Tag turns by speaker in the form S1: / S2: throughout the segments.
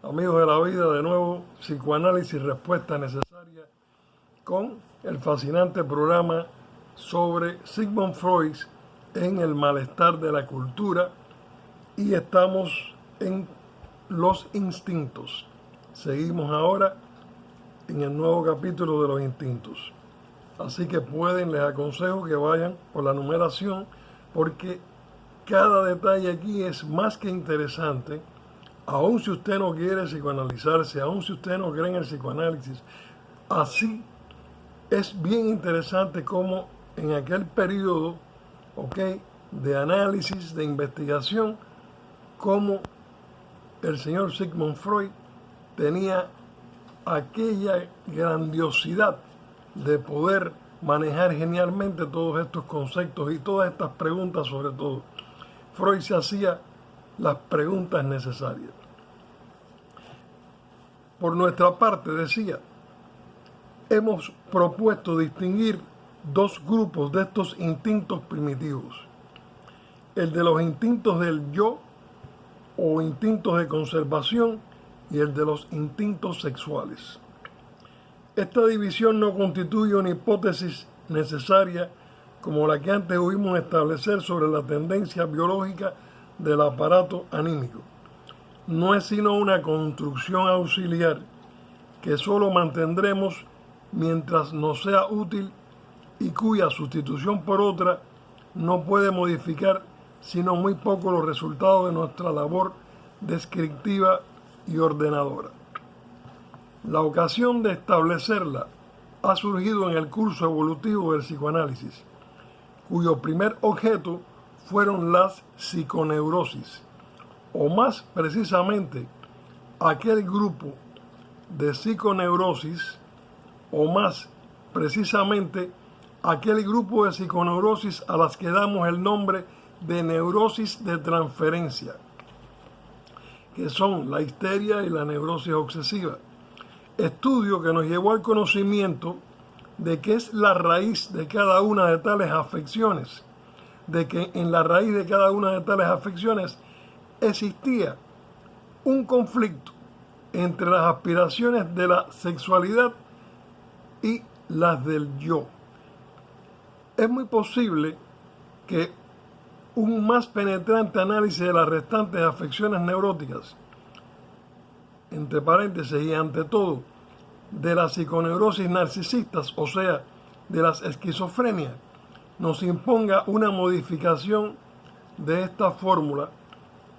S1: Amigos de la vida, de nuevo, psicoanálisis, respuesta necesaria con el fascinante programa sobre Sigmund Freud en el malestar de la cultura, y estamos en los instintos. Seguimos ahora en el nuevo capítulo de los instintos. Así que les aconsejo que vayan por la numeración, porque cada detalle aquí es más que interesante. Aun si usted no quiere psicoanalizarse, aun si usted no cree en el psicoanálisis, así es bien interesante como en aquel periodo, de análisis, de investigación, como el señor Sigmund Freud tenía aquella grandiosidad de poder manejar genialmente todos estos conceptos y todas estas preguntas. Sobre todo, Freud se hacía las preguntas necesarias. Por nuestra parte, decía, hemos propuesto distinguir dos grupos de estos instintos primitivos: el de los instintos del yo o instintos de conservación y el de los instintos sexuales. Esta división no constituye una hipótesis necesaria como la que antes oímos establecer sobre la tendencia biológica del aparato anímico. No es sino una construcción auxiliar que solo mantendremos mientras nos sea útil y cuya sustitución por otra no puede modificar sino muy poco los resultados de nuestra labor descriptiva y ordenadora. La ocasión de establecerla ha surgido en el curso evolutivo del psicoanálisis, cuyo primer objeto fueron las psiconeurosis, o más precisamente aquel grupo de psiconeurosis, o más precisamente aquel grupo de psiconeurosis a las que damos el nombre de neurosis de transferencia, que son la histeria y la neurosis obsesiva. Estudio que nos llevó al conocimiento de que es la raíz de cada una de tales afecciones, de que en la raíz de cada una de tales afecciones existía un conflicto entre las aspiraciones de la sexualidad y las del yo. Es muy posible que un más penetrante análisis de las restantes afecciones neuróticas, entre paréntesis, y ante todo de las psiconeurosis narcisistas, o sea, de las esquizofrenias, nos imponga una modificación de esta fórmula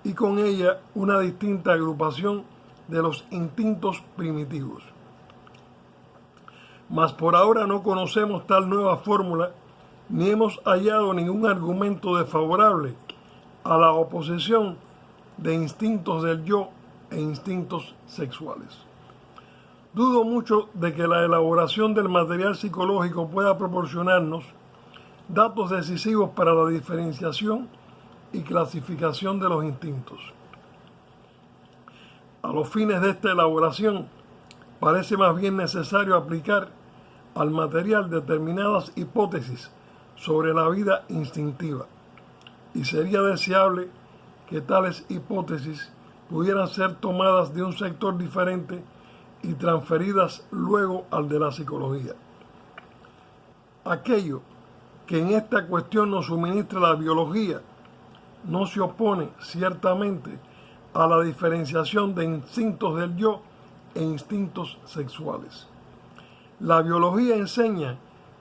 S1: y con ella una distinta agrupación de los instintos primitivos. Mas por ahora no conocemos tal nueva fórmula, ni hemos hallado ningún argumento desfavorable a la oposición de instintos del yo e instintos sexuales. Dudo mucho de que la elaboración del material psicológico pueda proporcionarnos datos decisivos para la diferenciación y clasificación de los instintos. A los fines de esta elaboración, parece más bien necesario aplicar al material determinadas hipótesis sobre la vida instintiva, y sería deseable que tales hipótesis pudieran ser tomadas de un sector diferente y transferidas luego al de la psicología. Aquello que en esta cuestión nos suministra la biología no se opone ciertamente a la diferenciación de instintos del yo e instintos sexuales. La biología enseña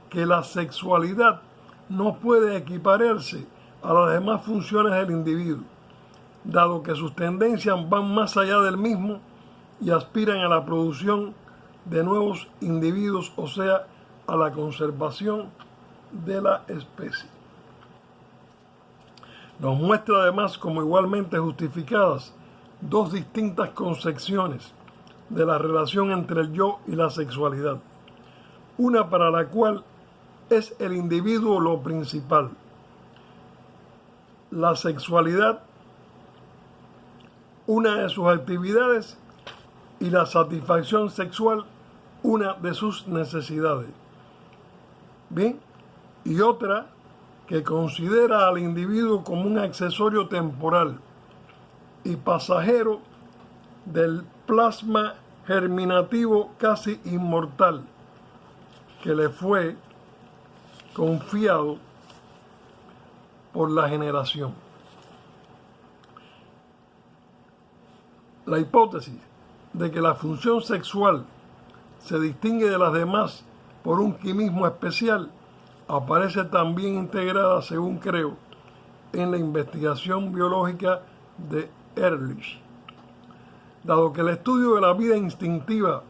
S1: que la sexualidad no puede equipararse a las demás funciones del individuo, dado que sus tendencias van más allá del mismo y aspiran a la producción de nuevos individuos, o sea, a la conservación de la especie. Nos muestra además como igualmente justificadas dos distintas concepciones de la relación entre el yo y la sexualidad, una para la cual es el individuo lo principal, la sexualidad una de sus actividades y la satisfacción sexual una de sus necesidades. Bien, y otra que considera al individuo como un accesorio temporal y pasajero del plasma germinativo casi inmortal que le fue confiado por la generación. La hipótesis de que la función sexual se distingue de las demás por un quimismo especial aparece también integrada, según creo, en la investigación biológica de Ehrlich. Dado que el estudio de la vida instintiva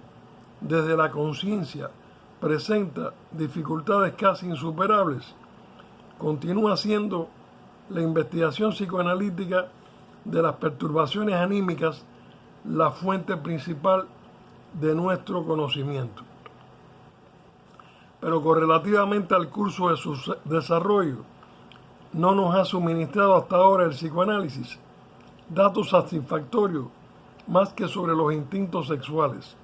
S1: desde la conciencia presenta dificultades casi insuperables, continúa siendo la investigación psicoanalítica de las perturbaciones anímicas la fuente principal de nuestro conocimiento. Pero correlativamente al curso de su desarrollo, no nos ha suministrado hasta ahora el psicoanálisis datos satisfactorios más que sobre los instintos sexuales,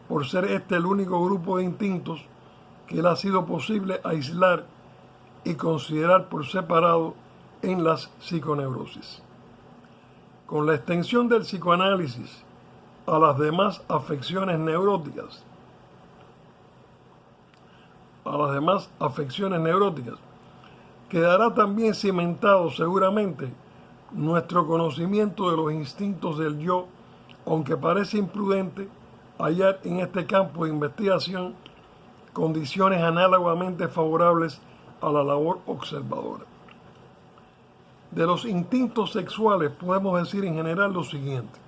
S1: por ser este el único grupo de instintos que le ha sido posible aislar y considerar por separado en las psiconeurosis. Con la extensión del psicoanálisis a las demás afecciones neuróticas, quedará también cimentado seguramente nuestro conocimiento de los instintos del yo, aunque parece imprudente hallar en este campo de investigación condiciones análogamente favorables a la labor observadora. De los instintos sexuales podemos decir en general lo siguiente: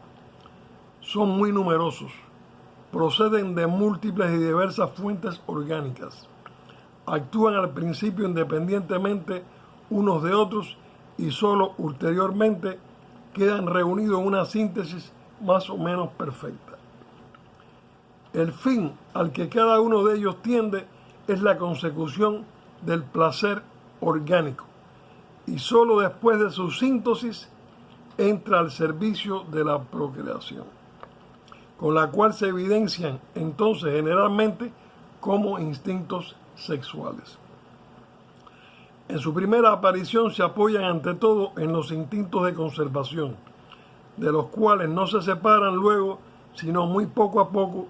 S1: son muy numerosos, proceden de múltiples y diversas fuentes orgánicas, actúan al principio independientemente unos de otros y solo ulteriormente quedan reunidos en una síntesis más o menos perfecta. El fin al que cada uno de ellos tiende es la consecución del placer orgánico, y solo después de su síntesis entra al servicio de la procreación, con la cual se evidencian entonces generalmente como instintos sexuales. En su primera aparición se apoyan ante todo en los instintos de conservación, de los cuales no se separan luego, sino muy poco a poco,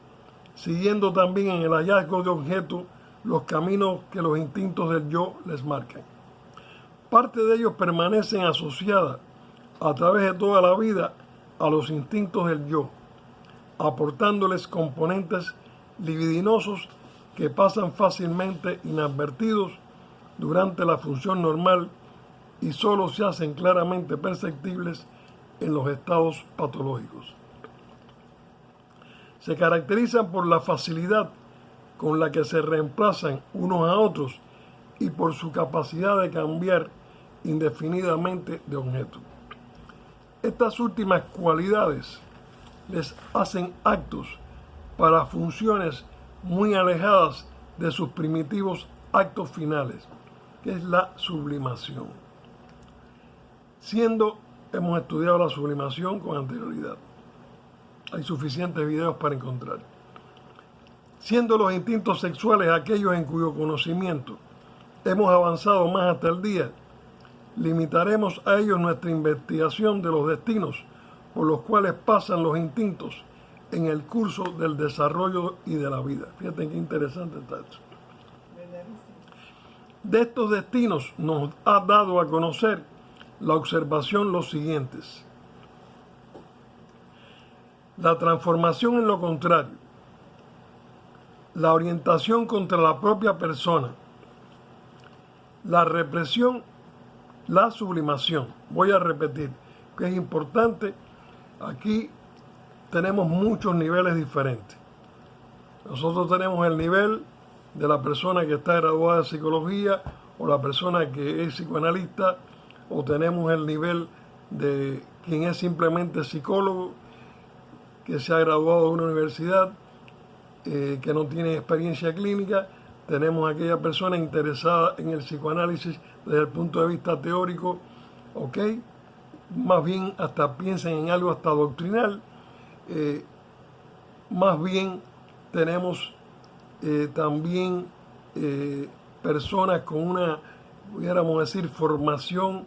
S1: siguiendo también en el hallazgo de objetos los caminos que los instintos del yo les marcan. Parte de ellos permanecen asociadas a través de toda la vida a los instintos del yo, aportándoles componentes libidinosos que pasan fácilmente inadvertidos durante la función normal y solo se hacen claramente perceptibles en los estados patológicos. Se caracterizan por la facilidad con la que se reemplazan unos a otros y por su capacidad de cambiar indefinidamente de objeto. Estas últimas cualidades les hacen actos para funciones muy alejadas de sus primitivos actos finales, que es la sublimación. Hemos estudiado la sublimación con anterioridad. Hay suficientes videos para encontrar. Siendo los instintos sexuales aquellos en cuyo conocimiento hemos avanzado más hasta el día, limitaremos a ellos nuestra investigación de los destinos por los cuales pasan los instintos en el curso del desarrollo y de la vida. Fíjate qué interesante está esto. De estos destinos nos ha dado a conocer la observación los siguientes: la transformación en lo contrario, la orientación contra la propia persona, la represión, la sublimación. Voy a repetir que es importante. Aquí tenemos muchos niveles diferentes. Nosotros tenemos el nivel de la persona que está graduada en psicología o la persona que es psicoanalista, o tenemos el nivel de quien es simplemente psicólogo, que se ha graduado de una universidad, que no tiene experiencia clínica. Tenemos aquella persona interesada en el psicoanálisis desde el punto de vista teórico, ¿ok? Más bien hasta piensen en algo hasta doctrinal. Más bien tenemos también personas con una, pudiéramos decir, formación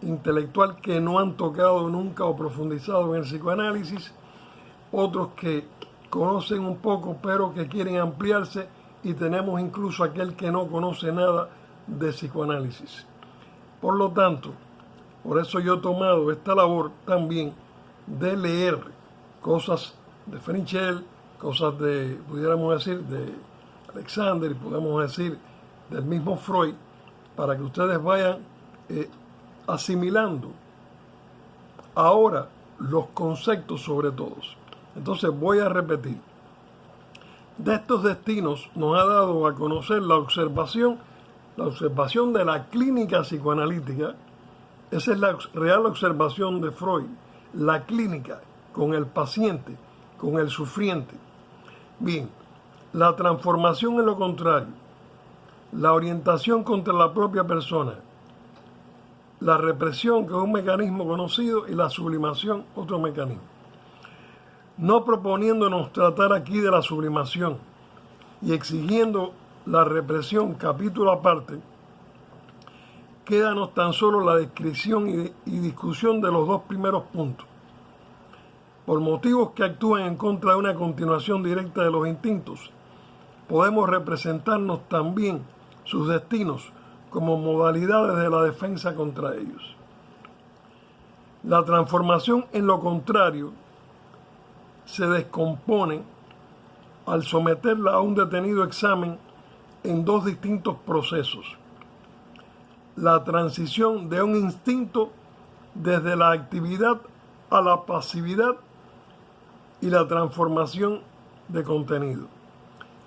S1: intelectual que no han tocado nunca o profundizado en el psicoanálisis. otros que conocen un poco pero que quieren ampliarse, y tenemos incluso aquel que no conoce nada de psicoanálisis. Por lo tanto, por eso yo he tomado esta labor también de leer cosas de Fenichel, cosas de, pudiéramos decir, de Alexander, y podemos decir del mismo Freud, para que ustedes vayan asimilando ahora los conceptos sobre todos. Entonces voy a repetir. De estos destinos nos ha dado a conocer la observación de la clínica psicoanalítica. Esa es la real observación de Freud, la clínica con el paciente, con el sufriente. Bien, la transformación en lo contrario, la orientación contra la propia persona, la represión, que es un mecanismo conocido, y la sublimación, otro mecanismo. No proponiéndonos tratar aquí de la sublimación y exigiendo la represión capítulo aparte, quédanos tan solo la descripción y discusión de los dos primeros puntos. Por motivos que actúan en contra de una continuación directa de los instintos, podemos representarnos también sus destinos como modalidades de la defensa contra ellos. La transformación en lo contrario se descompone al someterla a un detenido examen en dos distintos procesos. La transición de un instinto desde la actividad a la pasividad y la transformación de contenido.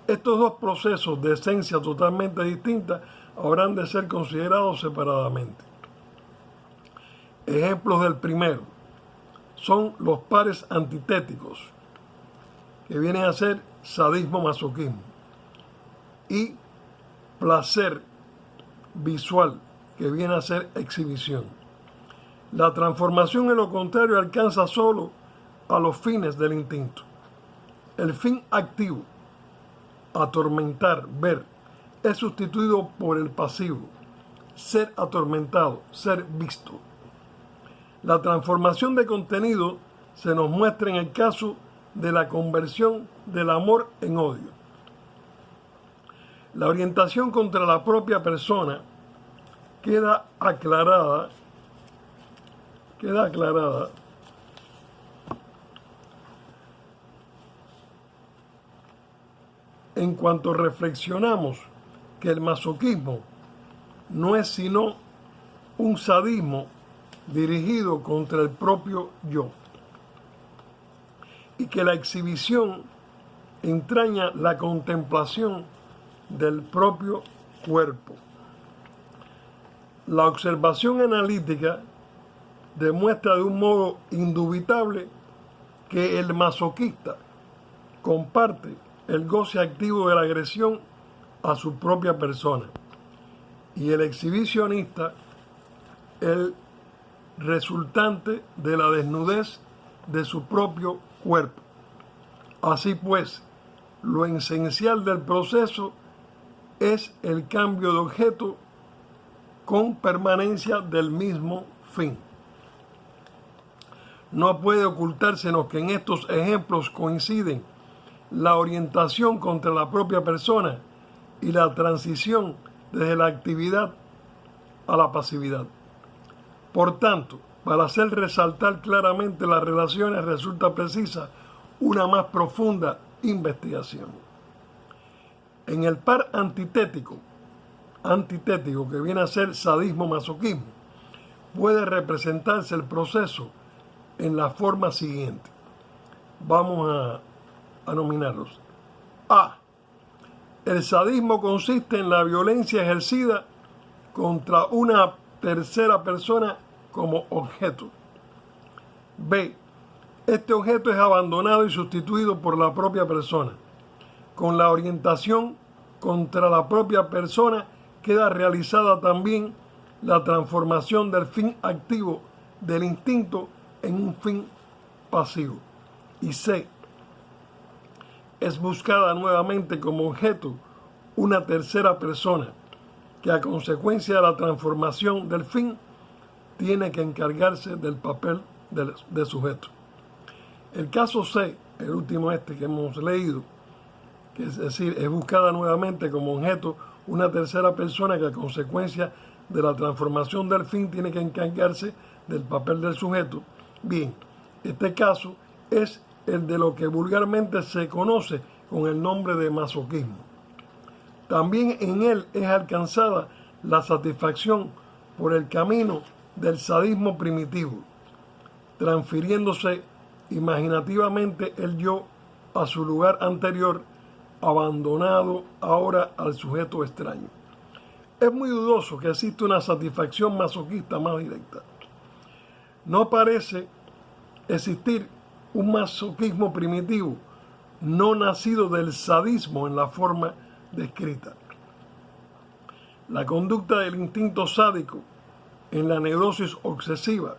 S1: Estos dos procesos de esencia totalmente distinta habrán de ser considerados separadamente. Ejemplos del primero son los pares antitéticos, que vienen a ser sadismo-masoquismo, y placer visual, que viene a ser exhibición. La transformación en lo contrario alcanza solo a los fines del instinto. El fin activo, atormentar, ver, es sustituido por el pasivo, ser atormentado, ser visto. La transformación de contenido se nos muestra en el caso de la conversión del amor en odio. La orientación contra la propia persona queda aclarada en cuanto reflexionamos que el masoquismo no es sino un sadismo dirigido contra el propio yo, y que la exhibición entraña la contemplación del propio cuerpo. La observación analítica demuestra de un modo indubitable que el masoquista comparte el goce activo de la agresión a su propia persona, y el exhibicionista el resultante de la desnudez de su propio cuerpo. Así pues, lo esencial del proceso es el cambio de objeto con permanencia del mismo fin. No puede ocultársenos que en estos ejemplos coinciden la orientación contra la propia persona y la transición desde la actividad a la pasividad. Por tanto, para hacer resaltar claramente las relaciones resulta precisa una más profunda investigación. En el par antitético que viene a ser sadismo-masoquismo, puede representarse el proceso en la forma siguiente. Vamos a nominarlos. A. El sadismo consiste en la violencia ejercida contra una tercera persona como objeto. B. Este objeto es abandonado y sustituido por la propia persona. Con la orientación contra la propia persona queda realizada también la transformación del fin activo del instinto en un fin pasivo. Y C. Es buscada nuevamente como objeto una tercera persona que a consecuencia de la transformación del fin tiene que encargarse del papel de sujeto. El caso C, el último que hemos leído, que es decir, es buscada nuevamente como objeto una tercera persona que a consecuencia de la transformación del fin tiene que encargarse del papel del sujeto. Bien, este caso es el de lo que vulgarmente se conoce con el nombre de masoquismo. También en él es alcanzada la satisfacción por el camino del sadismo primitivo, transfiriéndose imaginativamente el yo a su lugar anterior, abandonado ahora al sujeto extraño. Es muy dudoso que exista una satisfacción masoquista más directa. No parece existir un masoquismo primitivo no nacido del sadismo en la forma descrita. La conducta del instinto sádico en la neurosis obsesiva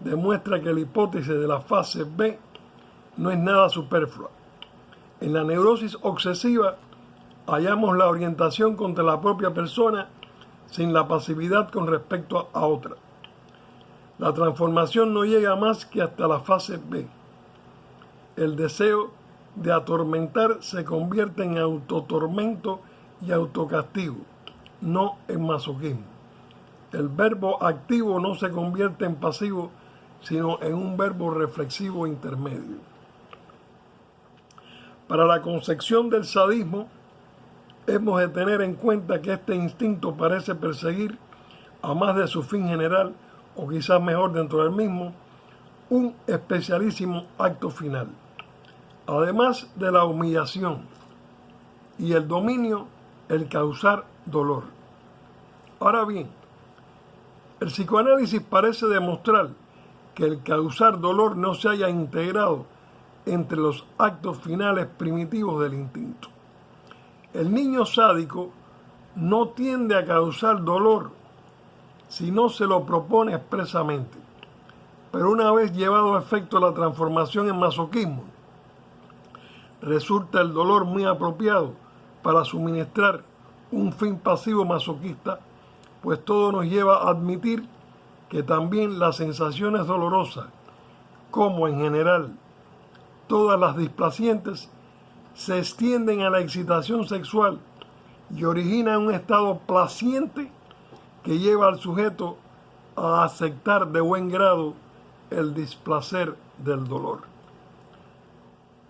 S1: demuestra que la hipótesis de la fase B no es nada superflua. En la neurosis obsesiva hallamos la orientación contra la propia persona sin la pasividad con respecto a otra. La transformación no llega más que hasta la fase B. El deseo de atormentar se convierte en autotormento y autocastigo, no en masoquismo. El verbo activo no se convierte en pasivo, sino en un verbo reflexivo intermedio. Para la concepción del sadismo, hemos de tener en cuenta que este instinto parece perseguir, a más de su fin general, o quizás mejor dentro del mismo, un especialísimo acto final. Además de la humillación y el dominio, el causar dolor. Ahora bien, el psicoanálisis parece demostrar que el causar dolor no se haya integrado entre los actos finales primitivos del instinto. El niño sádico no tiende a causar dolor si no se lo propone expresamente, pero una vez llevado a efecto la transformación en masoquismo, resulta el dolor muy apropiado para suministrar un fin pasivo masoquista, pues todo nos lleva a admitir que también las sensaciones dolorosas, como en general todas las displacientes, se extienden a la excitación sexual y originan un estado placiente que lleva al sujeto a aceptar de buen grado el displacer del dolor.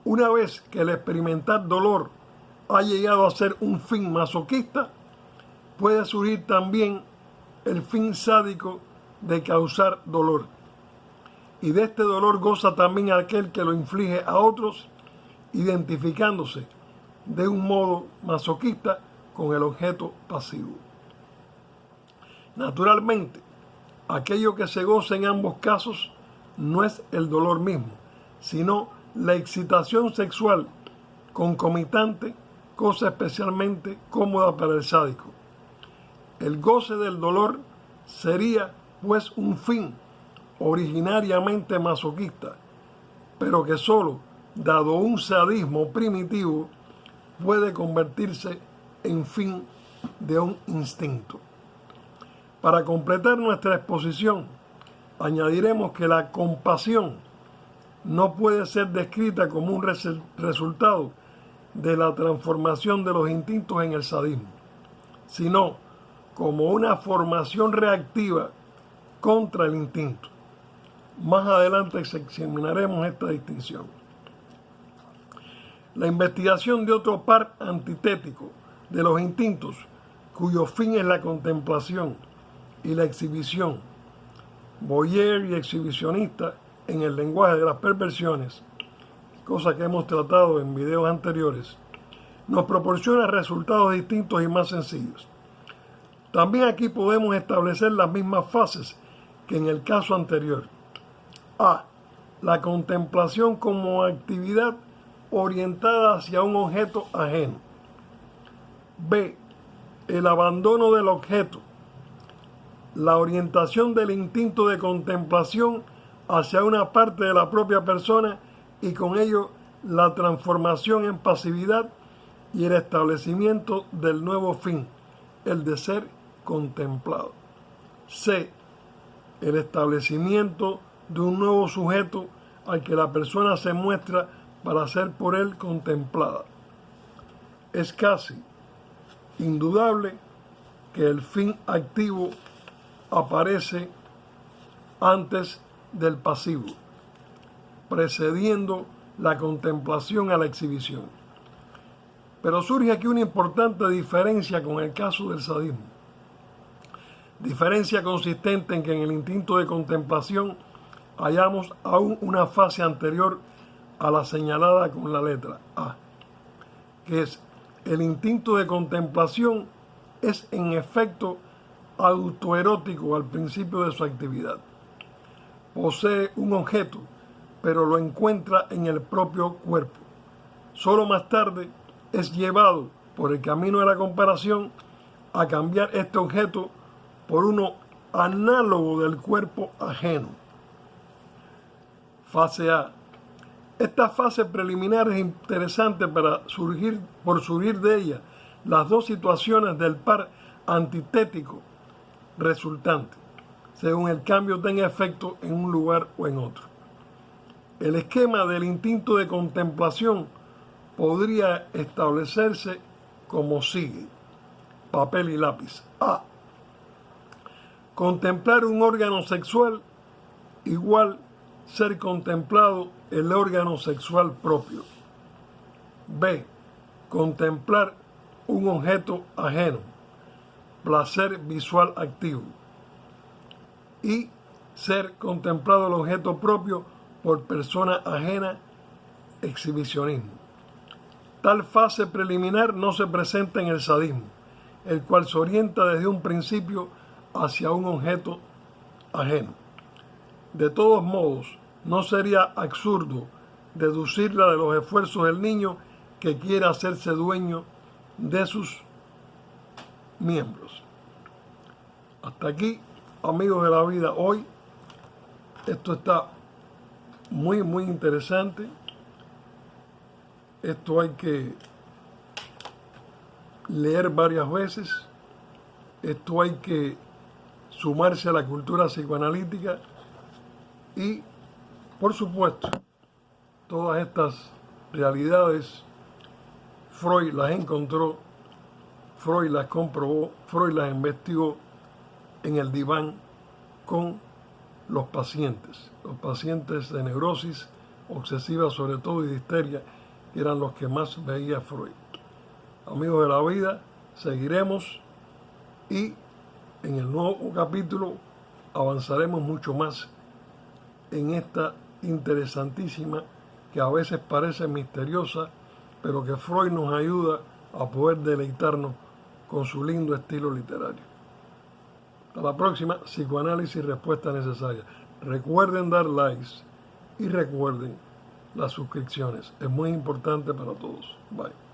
S1: Una vez que el experimentar dolor ha llegado a ser un fin masoquista, puede surgir también el fin sádico de causar dolor. Y de este dolor goza también aquel que lo inflige a otros, identificándose de un modo masoquista con el objeto pasivo. Naturalmente, aquello que se goza en ambos casos no es el dolor mismo, sino la excitación sexual concomitante, cosa especialmente cómoda para el sádico. El goce del dolor sería, pues, un fin originariamente masoquista, pero que solo, dado un sadismo primitivo, puede convertirse en fin de un instinto. Para completar nuestra exposición, añadiremos que la compasión no puede ser descrita como un resultado de la transformación de los instintos en el sadismo, sino como una formación reactiva contra el instinto. Más adelante examinaremos esta distinción. La investigación de otro par antitético de los instintos, cuyo fin es la contemplación y la exhibición, voyeur y exhibicionista en el lenguaje de las perversiones, cosa que hemos tratado en videos anteriores, nos proporciona resultados distintos y más sencillos. También aquí podemos establecer las mismas fases que en el caso anterior. A. La contemplación como actividad orientada hacia un objeto ajeno. B. El abandono del objeto. La orientación del instinto de contemplación hacia una parte de la propia persona y con ello la transformación en pasividad y el establecimiento del nuevo fin, el de ser contemplado. C. El establecimiento de un nuevo sujeto al que la persona se muestra para ser por él contemplada. Es casi indudable que el fin activo aparece antes del pasivo, precediendo la contemplación a la exhibición. Pero surge aquí una importante diferencia con el caso del sadismo. Diferencia consistente en que en el instinto de contemplación hallamos aún una fase anterior a la señalada con la letra A, que es el instinto de contemplación es en efecto autoerótico al principio de su actividad. Posee un objeto, pero lo encuentra en el propio cuerpo. Solo más tarde es llevado por el camino de la comparación a cambiar este objeto por uno análogo del cuerpo ajeno. Fase A. Esta fase preliminar es interesante por surgir de ella las dos situaciones del par antitético resultante, según el cambio tenga efecto en un lugar o en otro. El esquema del instinto de contemplación podría establecerse como sigue. Papel y lápiz. A. Contemplar un órgano sexual igual ser contemplado el órgano sexual propio. B. Contemplar un objeto ajeno. Placer visual activo. Y ser contemplado el objeto propio por persona ajena, exhibicionismo. Tal fase preliminar no se presenta en el sadismo, el cual se orienta desde un principio hacia un objeto ajeno. De todos modos, no sería absurdo deducirla de los esfuerzos del niño que quiere hacerse dueño de sus miembros. Hasta aquí, amigos de la vida, hoy. Esto está muy, muy interesante. Esto hay que leer varias veces. Esto hay que sumarse a la cultura psicoanalítica y, por supuesto, todas estas realidades Freud las encontró, Freud las comprobó, Freud las investigó en el diván con los pacientes de neurosis obsesiva sobre todo y de histeria, que eran los que más veía Freud. Amigos de la vida, seguiremos y en el nuevo capítulo avanzaremos mucho más en esta interesantísima, que a veces parece misteriosa, pero que Freud nos ayuda a poder deleitarnos con su lindo estilo literario. Hasta la próxima, psicoanálisis y respuesta necesaria. Recuerden dar likes y recuerden las suscripciones. Es muy importante para todos. Bye.